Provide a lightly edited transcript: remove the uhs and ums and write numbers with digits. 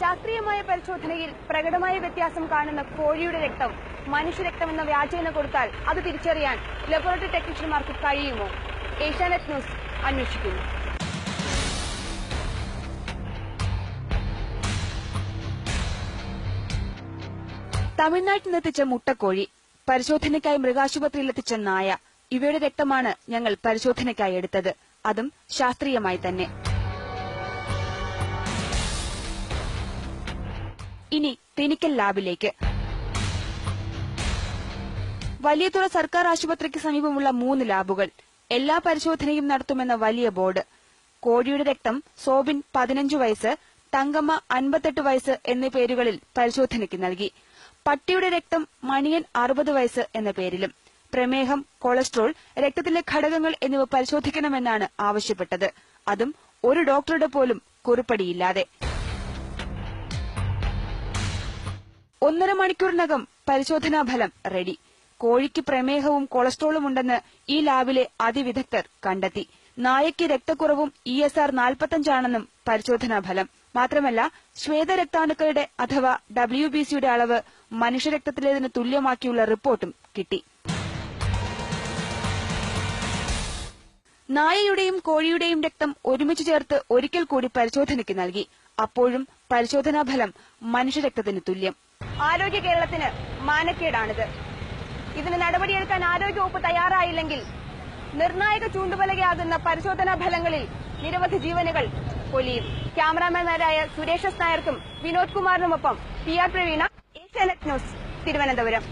ശാസ്ത്രീയമായ പരിശോധനയിൽ പ്രകടമായ വ്യത്യാസം കാണുന്ന കോഴിയുടെ രക്തം മനുഷ്യരക്തമെന്ന വ്യാജേന കൊടുത്താൽ അത് തിരിച്ചറിയാൻ ലബോറട്ടറി ടെക്നീഷ്യന്മാർക്ക് കഴിയുമോ? ഏഷ്യാനെറ്റ് ന്യൂസ് അന്വേഷിക്കുന്നു. തമിഴ്നാട്ടിൽ നിന്നെത്തിച്ച മുട്ടക്കോഴി, പരിശോധനയ്ക്കായി മൃഗാശുപത്രിയിലെത്തിച്ച നായ, ഇവയുടെ രക്തമാണ് ഞങ്ങൾ പരിശോധനയ്ക്കായി എടുത്തത്. അതും ശാസ്ത്രീയമായി തന്നെ. ഇനി തിനിക്കൽ ലാബിലേക്ക്. വലിയതുറ സർക്കാർ ആശുപത്രിക്ക് സമീപമുള്ള 3 ലാബുകൾ. എല്ലാ പരിശോധനയും നടത്തുമെന്ന വലിയ ബോർഡ്. കോഴിയുടെ രക്തം സോബിൻ 15 വയസ്സ്, തങ്കമ്മ 58 വയസ്സ് എന്നീ പേരുകളിൽ പരിശോധനയ്ക്ക് നൽകി. പട്ടിയുടെ രക്തം മണിയൻ 60 വയസ്സ് എന്ന പേരിലും. പ്രമേഹം, കൊളസ്ട്രോൾ, രക്തത്തിലെ ഘടകങ്ങൾ എന്നിവ പരിശോധിക്കണമെന്നാണ് ആവശ്യപ്പെട്ടത്. അതും ഒരു ഡോക്ടറുടെ പോലും കുറിപ്പടിയില്ലാതെ. 1.5 മണിക്കൂറിനകം പരിശോധനാ ഫലം റെഡി. കോഴിക്ക് പ്രമേഹവും കൊളസ്ട്രോളും ഉണ്ടെന്ന് ഈ ലാബിലെ അതിവിദഗ്ധർ കണ്ടെത്തി. നായയ്ക്ക് രക്തക്കുറവും ESR 45 ആണെന്നും പരിശോധനാ ഫലം. മാത്രമല്ല, ശ്വേതരക്താണുക്കളുടെ അഥവാ WBCയുടെ അളവ് മനുഷ്യരക്തത്തിലേതിന് തുല്യമാക്കിയുള്ള റിപ്പോർട്ടും കിട്ടി. നായയുടെയും കോഴിയുടെയും രക്തം ഒരുമിച്ച് ചേർത്ത് ഒരിക്കൽ കൂടി പരിശോധനയ്ക്ക് നൽകി. അപ്പോഴും പരിശോധനാ ഫലം മനുഷ്യരക്തത്തിന് തുല്യം. ആരോഗ്യ കേരളത്തിന് മാനക്കേടാണിത്. ഇതിന് നടപടിയെടുക്കാൻ ആരോഗ്യവകുപ്പ് തയ്യാറായില്ലെങ്കിൽ നിർണായക ചൂണ്ടുപലകയാകുന്ന പരിശോധനാ ഫലങ്ങളിൽ നിരവധി ജീവനുകൾ പൊലിയും. ക്യാമറാമാൻമാരായ സുരേഷ് നായർക്കും വിനോദ് കുമാറിനുമൊപ്പം PR പ്രവീണ, ഏഷ്യാനെറ്റ് ന്യൂസ്, തിരുവനന്തപുരം.